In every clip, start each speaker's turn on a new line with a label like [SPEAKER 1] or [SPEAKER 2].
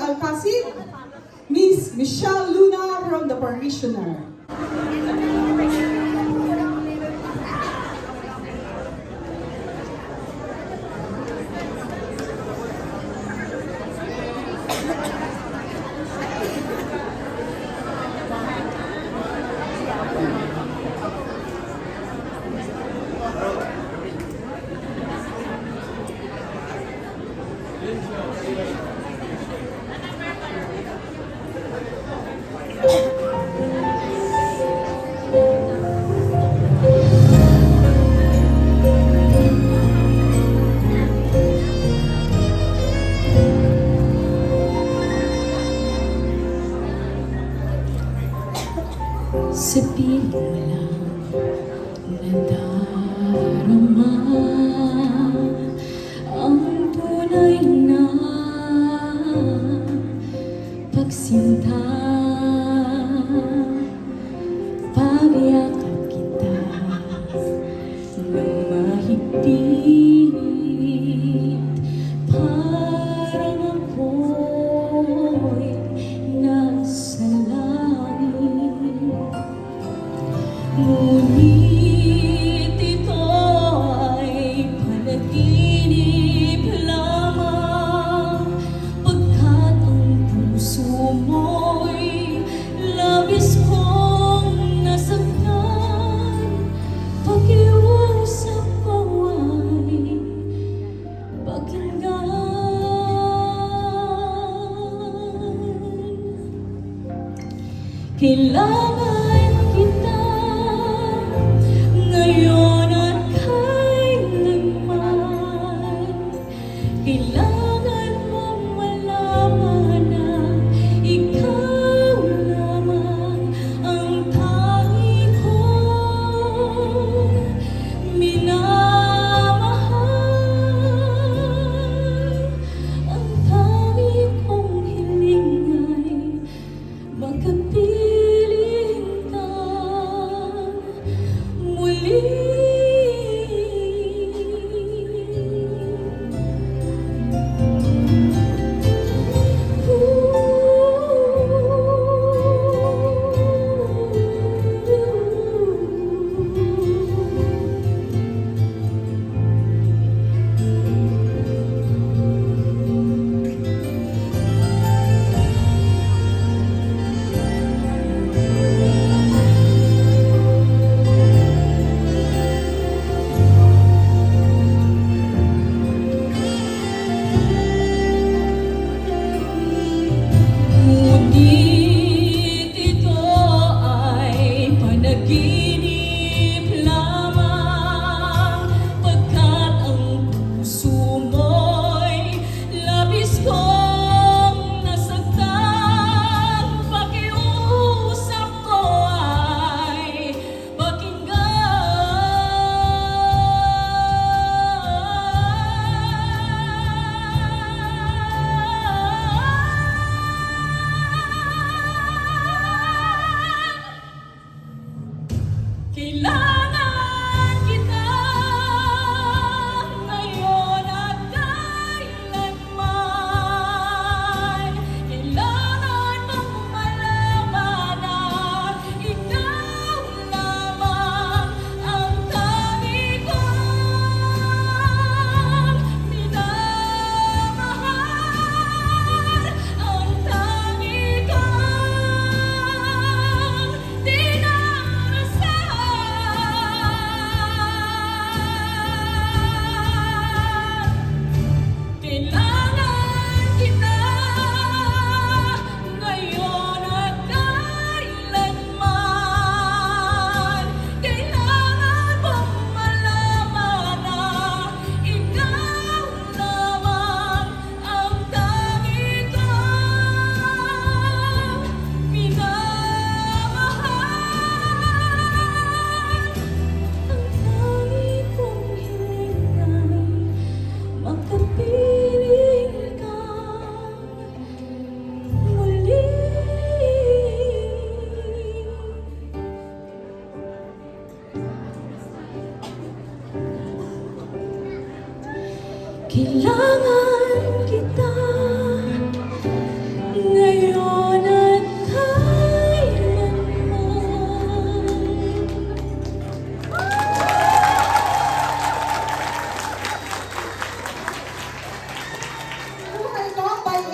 [SPEAKER 1] Alcacid, Miss Michelle Luna from the Parishioner.
[SPEAKER 2] Sa piling mo lang nadarama ang tunay na pagsinta. Pagyakap kita ng mahigpit, parang ako'y nasa langit. Ngunit ito ay panaginip lamang, pagkat ang puso mo'y labis kong nasaktan. Pakiusap ko ay pakinggan. Kailangan kita ngayon at kailanman. Kailangan mong malaman na ikaw lamang ang tangi kong minamahal. Ang tangi kong hiling ay makapiling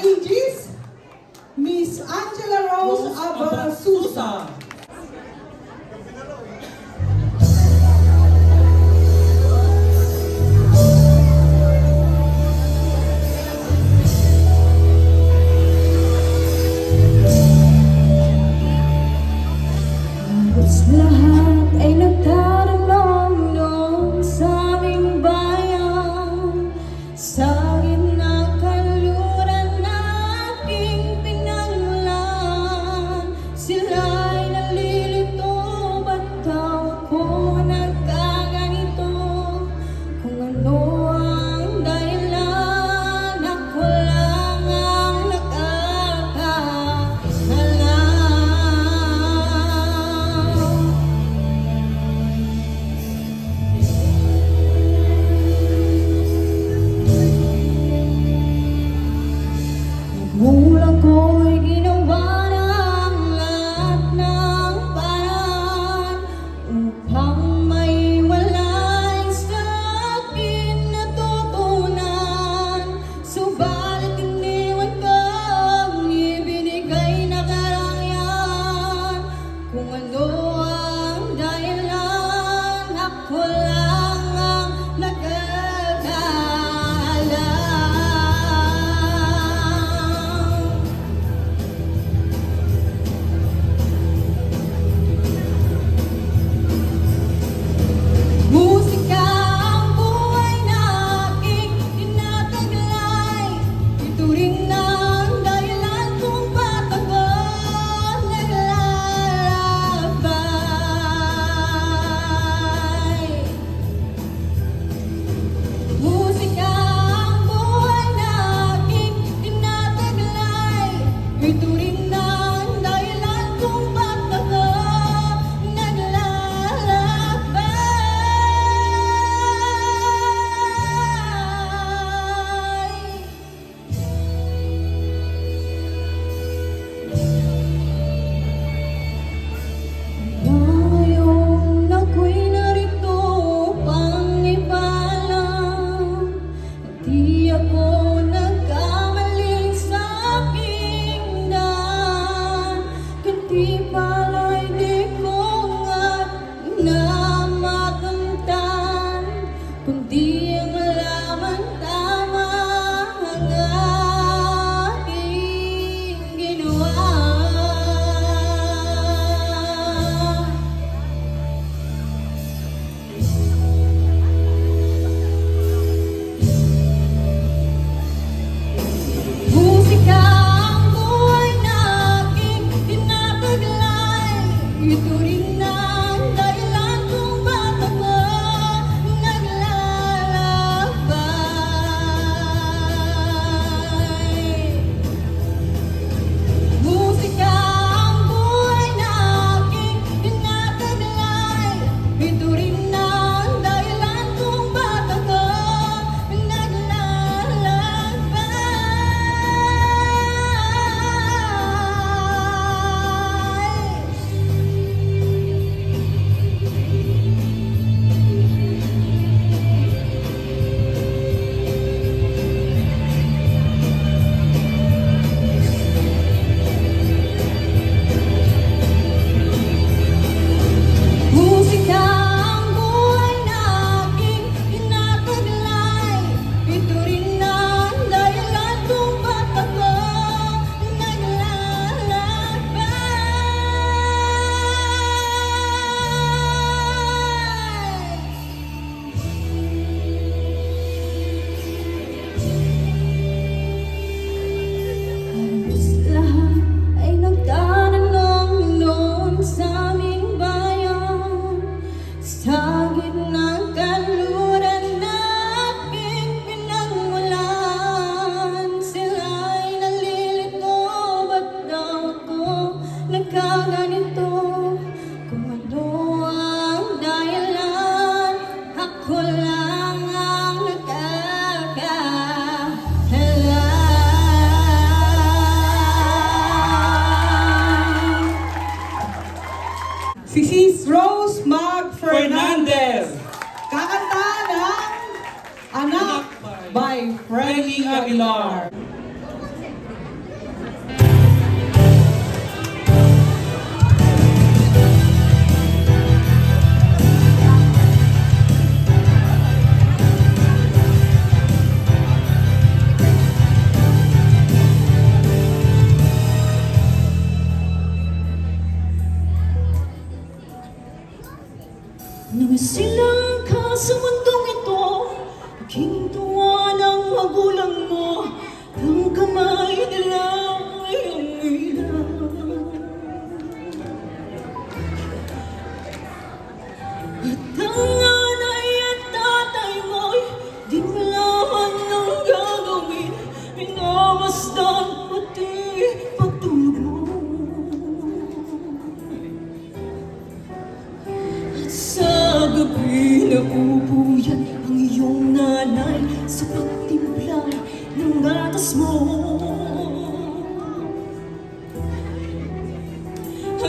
[SPEAKER 1] Aegis, Miss Angela Rose Abarasusa.
[SPEAKER 2] Halos lahat ay nagdaramdam noon sa aming bayan. Sa gitna kaluran na aking pinagmulan, sila'y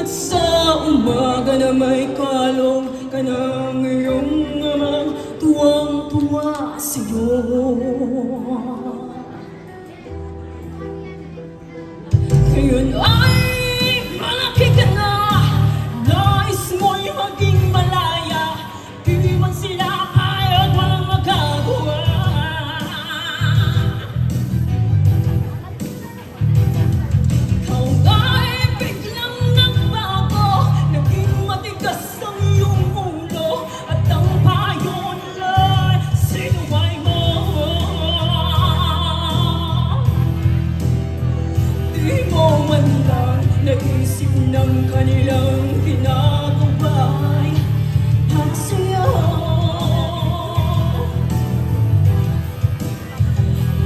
[SPEAKER 2] At sa umaga na may kalong ka ng iyong amang tuwang-tuwa sa'yo. Ngayon ay malaki ka na, nais mo'y maging malaya, di man sila kaya't walang magagawa. Ikaw ay biglang nagbago, naging matigas ang iyong ulo, at ang payo nila'y sinuway mo. Di mo man lang naisip ng kanilang ginagawa'y para sa'yo.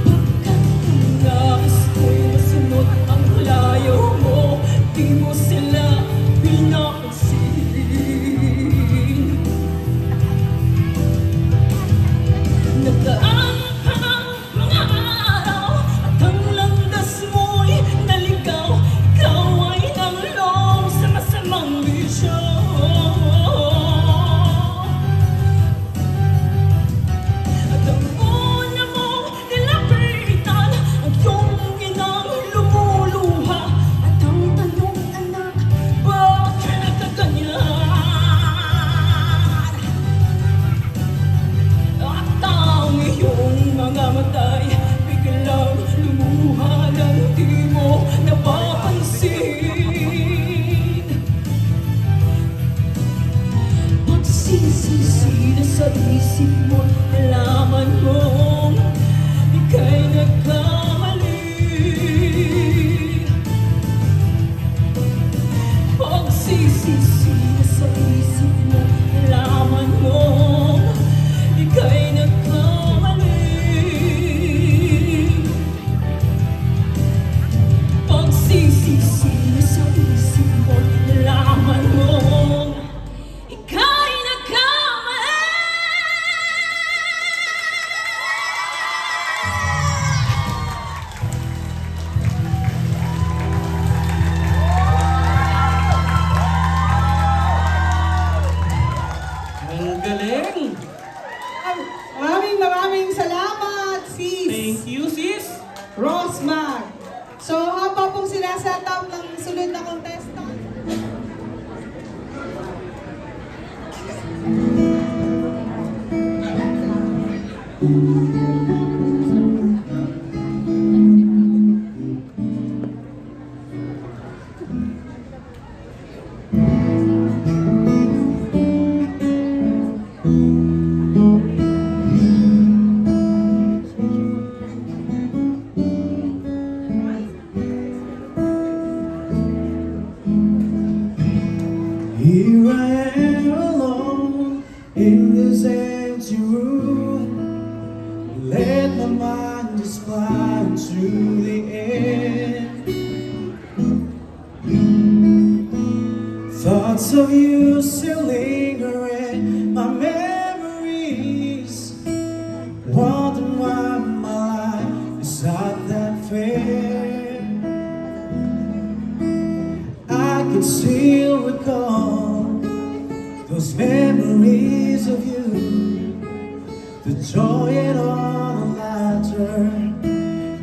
[SPEAKER 2] Pagkat ang nais ko'y masunod ang layo mo, di mo sila pinapansin. Nagdaan ka ng mga araw at ang landas mo'y naligaw. Ikaw ay nalong sa masamang bisyo. At ang una mong nilapitan, ang iyong inang lumuluha. At ang tanong, anak, bakit nagkaganyan? At ang iyong mga mata'y biglang lumuha ng di mo napapansin. Pagsisisi na sa isip mo, nalaman mong ika'y nagkamali. Pagsisisi na sa isip mo, nalaman mong ika'y nagkamali. Pagsisisi na sa isip mo, nalaman mong ika'y nagkamali.
[SPEAKER 3] Ang galing!
[SPEAKER 1] Maraming salamat, sis
[SPEAKER 3] Thank you, sis!
[SPEAKER 1] Rosmar. So, habang pong sinaset up ng sunod na contestant,
[SPEAKER 4] Here I am alone in this empty room. Let my mind just fly to the end. Thoughts of you still linger in my memories. Wondering why my life is not that fair. I can still recall those memories of you, the joy and all the laughter,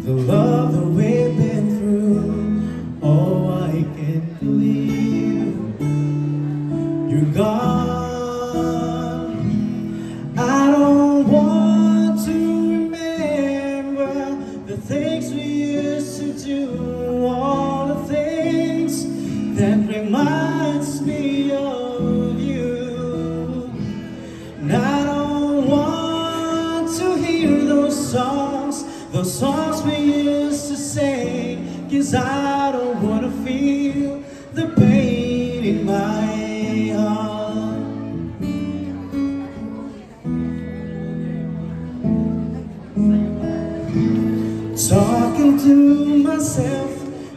[SPEAKER 4] the love that we've been through. Oh, I can't believe you're gone. I don't want to remember the things we used to do, all the things that reminds me of you. And I don't want to hear those songs we used to sing, 'cause I don't wanna feel the pain in my heart. Talking to myself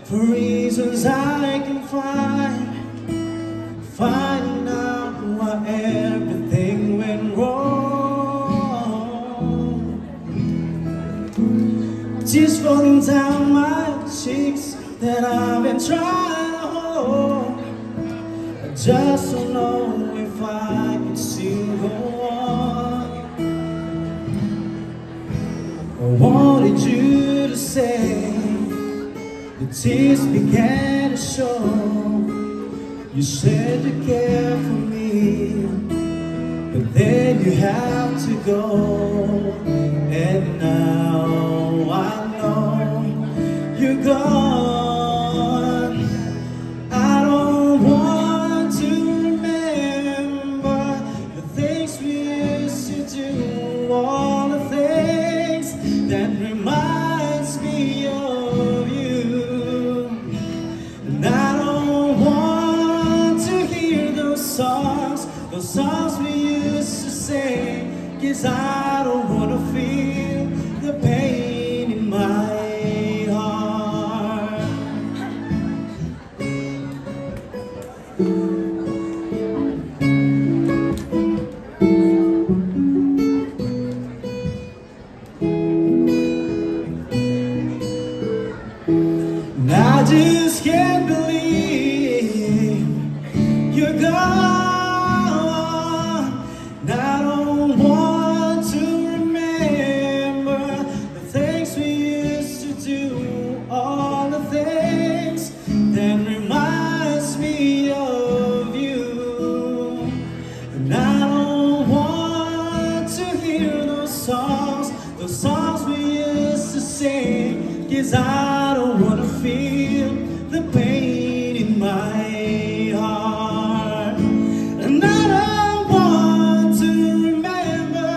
[SPEAKER 4] for reasons I can find, finding out why everything went wrong. Tears falling down my cheeks that I've been trying to hold. just don't know if I can still go on. I wanted you to say the tears began to show. You said you care for me, but then you have to go. And now I know you're gone. I don't want to remember the things we used to do, all the things that reminds me of you. And I don't want to hear those songs we used to sing, 'cause I don't wanna feel the pain in my heart. And I just can't believe you're gone. And I don't want to remember the things we used to do, all the things that reminds me of you. And I don't want to hear those songs we used to sing, 'cause I don't wanna feel the pain in my heart. And I don't want to remember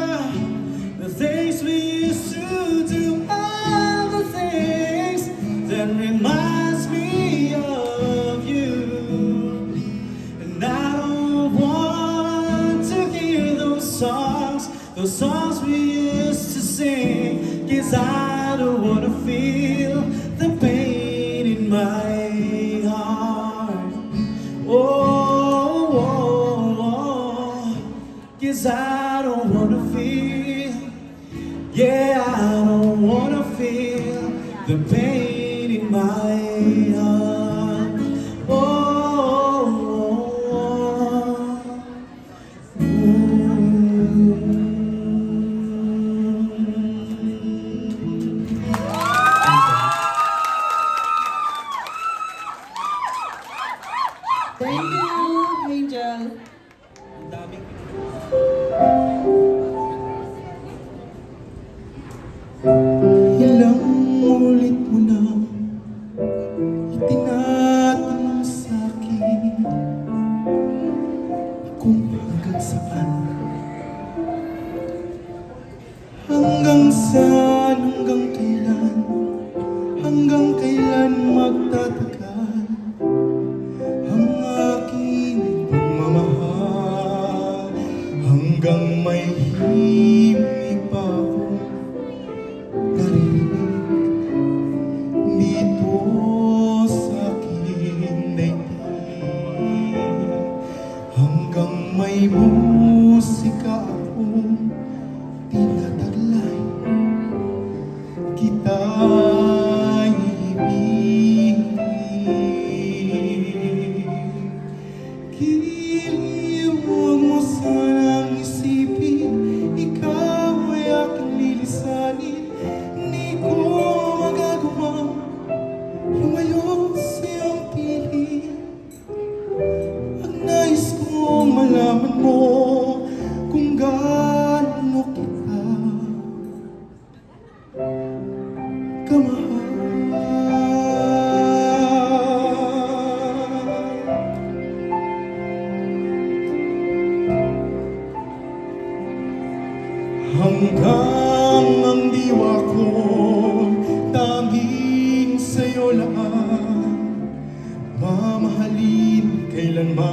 [SPEAKER 4] the things we used to do, all the things that reminds me of you. And I don't want to hear those songs we used to sing, 'cause I don't wanna feel the pain in my heart. Oh, oh, oh, 'cause I don't wanna feel, yeah, I don't wanna feel the pain in my heart. Oh, oh, oh.
[SPEAKER 1] Thank you, Angel.
[SPEAKER 3] Ang daming
[SPEAKER 4] Ilang ulit mo na itinatanong sa'kin kung hanggang saan, hanggang saan, hanggang kailan magtatagal ang aking pagmamahal, hanggang may himig pa ako narinig dito sa aking daigdig, hanggang may musika akong tinataglay, kita'y ibigin. Huwag mo sanang isipin, ikaw ay aking lilisanin. Hindi ko magagawa lumayo sa iyong piling. Ang nais kong malaman mo kung gaano kita kamahal. Hanggang ang diwa ko tanging sa'yo lang mamahalin kailanman.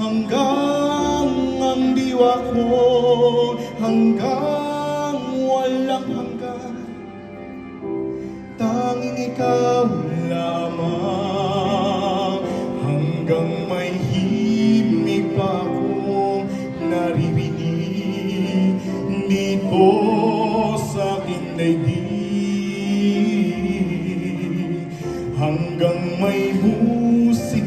[SPEAKER 4] Hanggang ang diwa ko, hanggang walang hanggan, tanging ikaw lamang. Hanggang may himig pa akong naririnig dito sa aking daigdig, hanggang may musika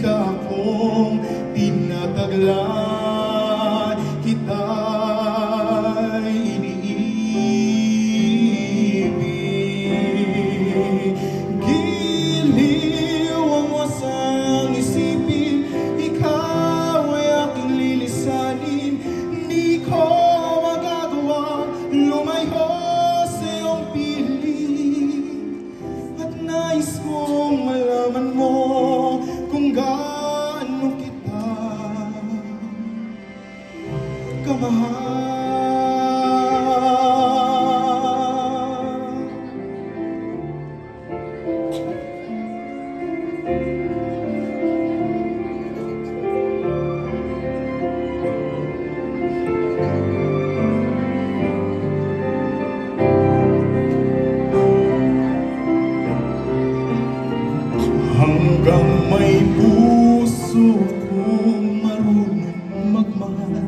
[SPEAKER 4] hanggang may puso kong marunong magmahal.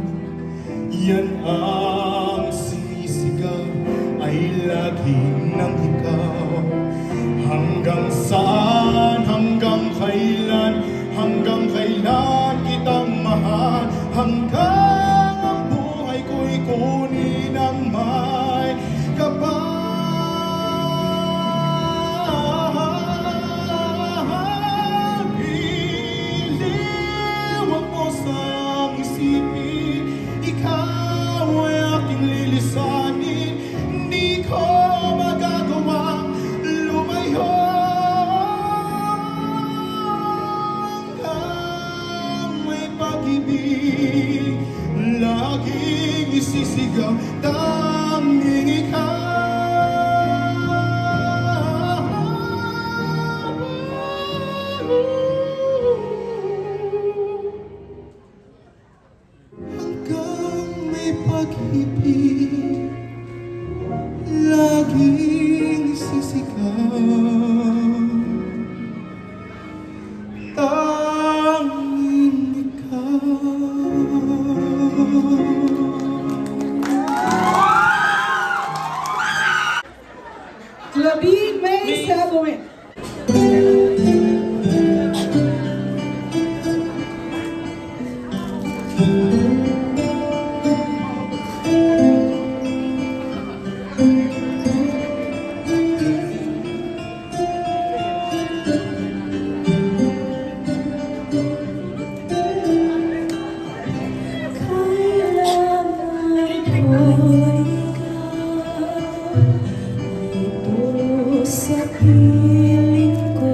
[SPEAKER 4] Yan ang sinisigaw ay lagi ng ikaw. Hanggang saan, hanggang kailan kitang mahal. Hanggang ang buhay ko'y kunin ang may kapal. Iliwag mo sa isipin, ikaw ay aking lilisanin. Hindi ko magagawang lumayo hanggang may pag-ibig. Laging isisigaw, tanging ikaw. Hanggang may pag-ibig, laging isisigaw, tanging ikaw.
[SPEAKER 1] Claudine May Sabuin.
[SPEAKER 2] Sa piling ko,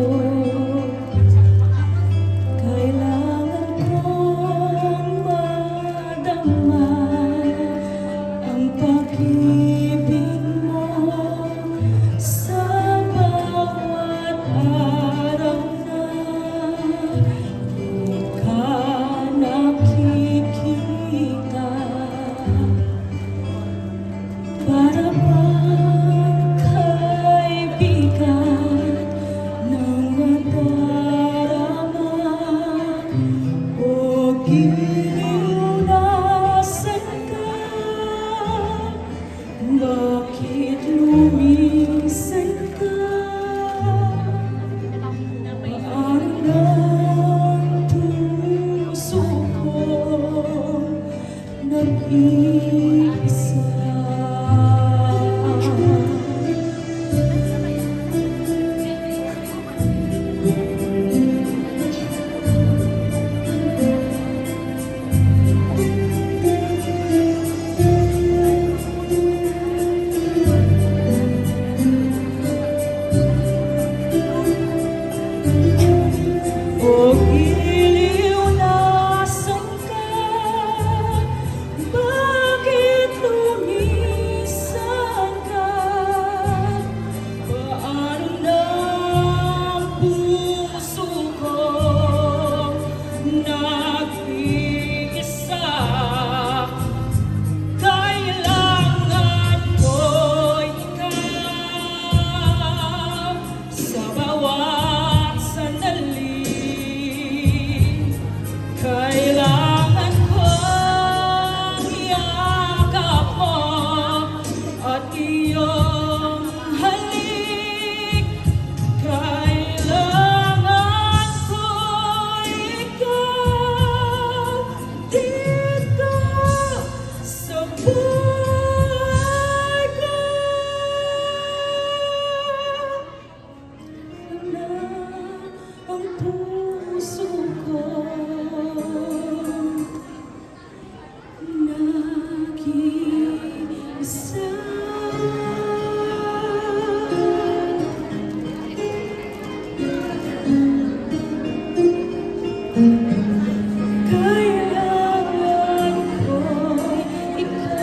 [SPEAKER 2] kailangan kong madama ang pag-ibig mo sa bawat araw na di ka nakikita. Para bang kaibigan ng madarama o giliw nasan ka? Bakit lumisan ka? Paano ng puso ko nag-iisa? O giliw nasan ka? Bakit lumisan ka? Paano ng puso ko nag-iisa? Kailangan ko ikaw sa bawat sandali. Kailangan kong iyakap mo at iyong halik. Kailangan ko ikaw dito sa buhay ko. Na ang puso ko nag-iisa. Kailangan ko ikaw.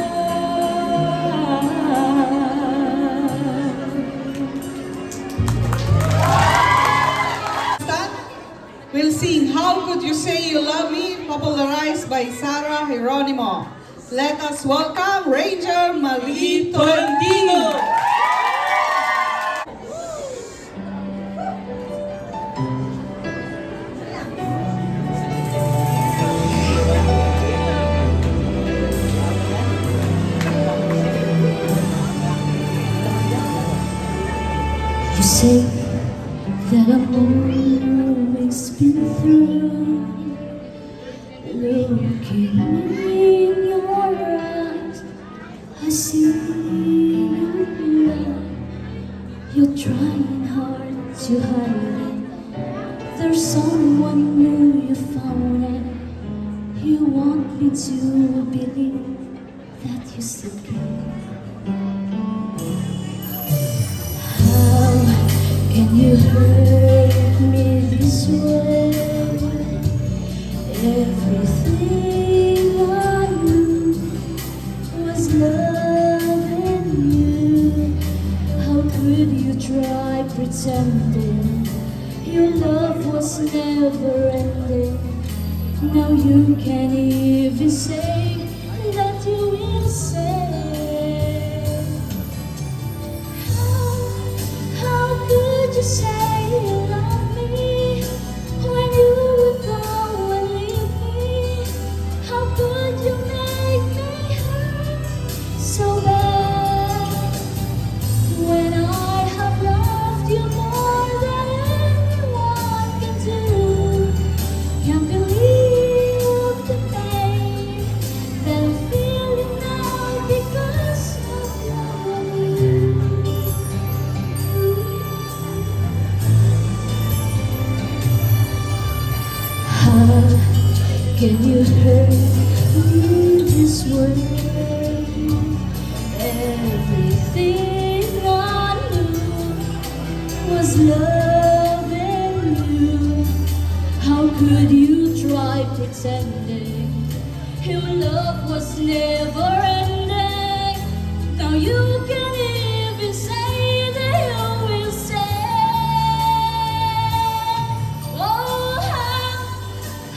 [SPEAKER 1] We'll sing How Could You Say You Love Me, popularized by Sarah Geronimo. Let us welcome Ranger Marie Tolentino.
[SPEAKER 2] say that I'm always been through. Looking in your eyes, I see your love. You're trying hard to hide it. There's someone new, you found it. You want me to believe that you still care. How can you hurt me this way? Everything I knew was loving you. How could you try pretending your love was never ending? Now you can't even say that you will say. How could you say you love me when you would go and leave me? How could you make me hurt so bad when I have loved you more than anyone can do? Can't believe the pain that I'm feeling now because of loving you. How can you hurt me this way? Everything I knew was loving you. How could you try pretending your love was never ending? Now you can't even say that you will say. Oh,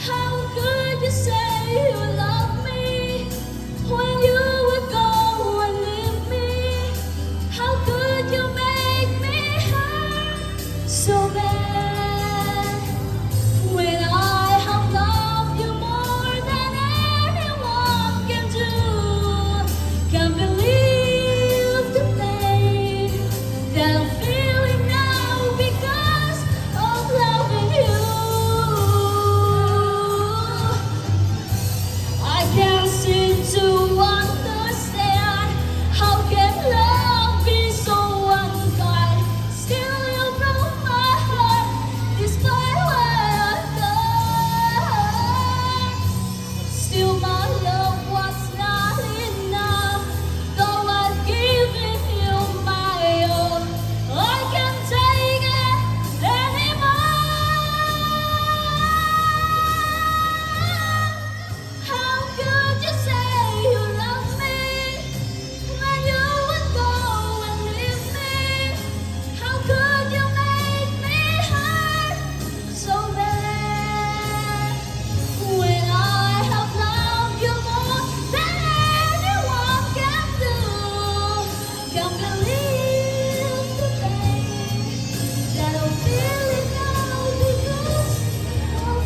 [SPEAKER 2] how could you say you love me when you would go and leave me? How could you make me hurt so bad when I have loved you more than anyone can do? Can't believe the pain that I'm feeling now because of loving you. I can't seem to understand how can love be so unkind. Still you broke my heart despite what I've done. Still my love was not enough, though I've given you my all. I can't take it anymore. How could you say you love me when you would go and leave me? How could you make me hurt so bad when I have loved you more than anyone can do? Can't believe the pain that I'm feeling now because of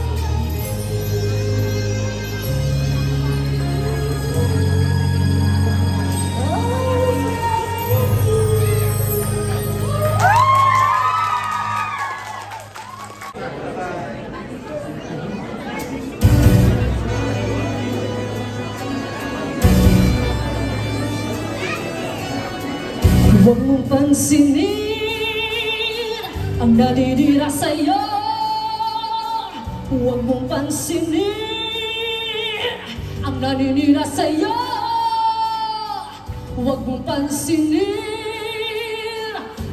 [SPEAKER 2] Huwag mong pansinin ang naninira sa'yo. Huwag mong pansinin ang naninira sa'yo. Huwag mong pansinin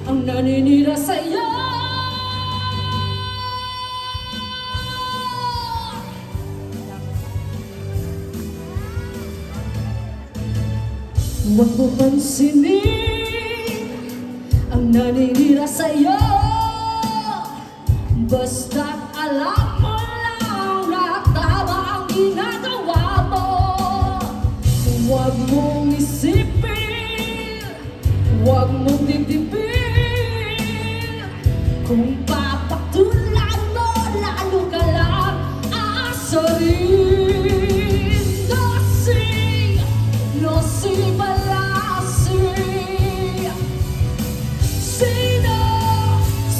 [SPEAKER 2] ang naninira sa'yo. Huwag mong pansinin ang naninira sa'yo. Basta't alam mo lang na tama ang ginagawa mo. Huwag mong isipin, huwag mong dibdibin. Kung papatulan mo, lalo ka lang aasarin. No si Malasi. Sino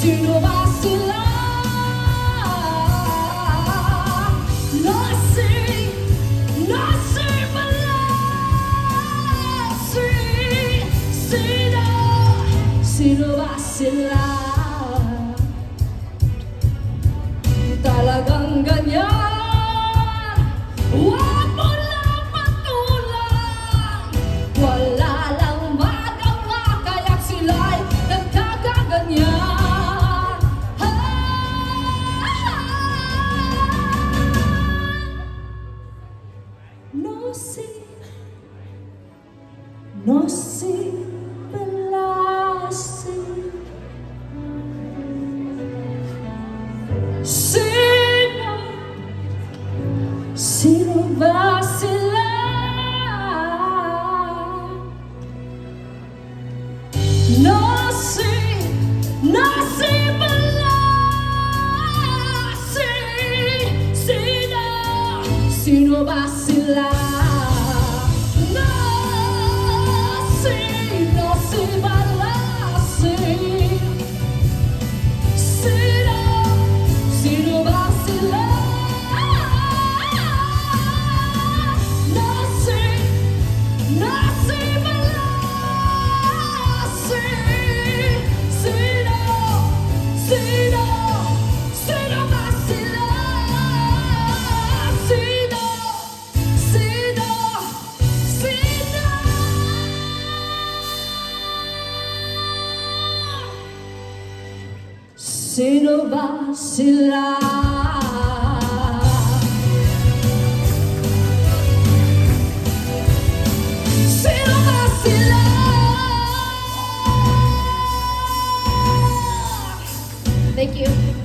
[SPEAKER 2] Sino ba sila? Nothing, nothing but love. Sino ba sila? Talagang ganyan. Huwag mo lang patulang. Wala lang magawa kaya't sila'y nagkakaganyan. No see, no see, Sino, sino ba sila? No see bala. Sino ba sila? No see bala. Sino ba sila? Nothing but love. Sino ba sila? Sino ba sila? Sino ba sila? Thank you.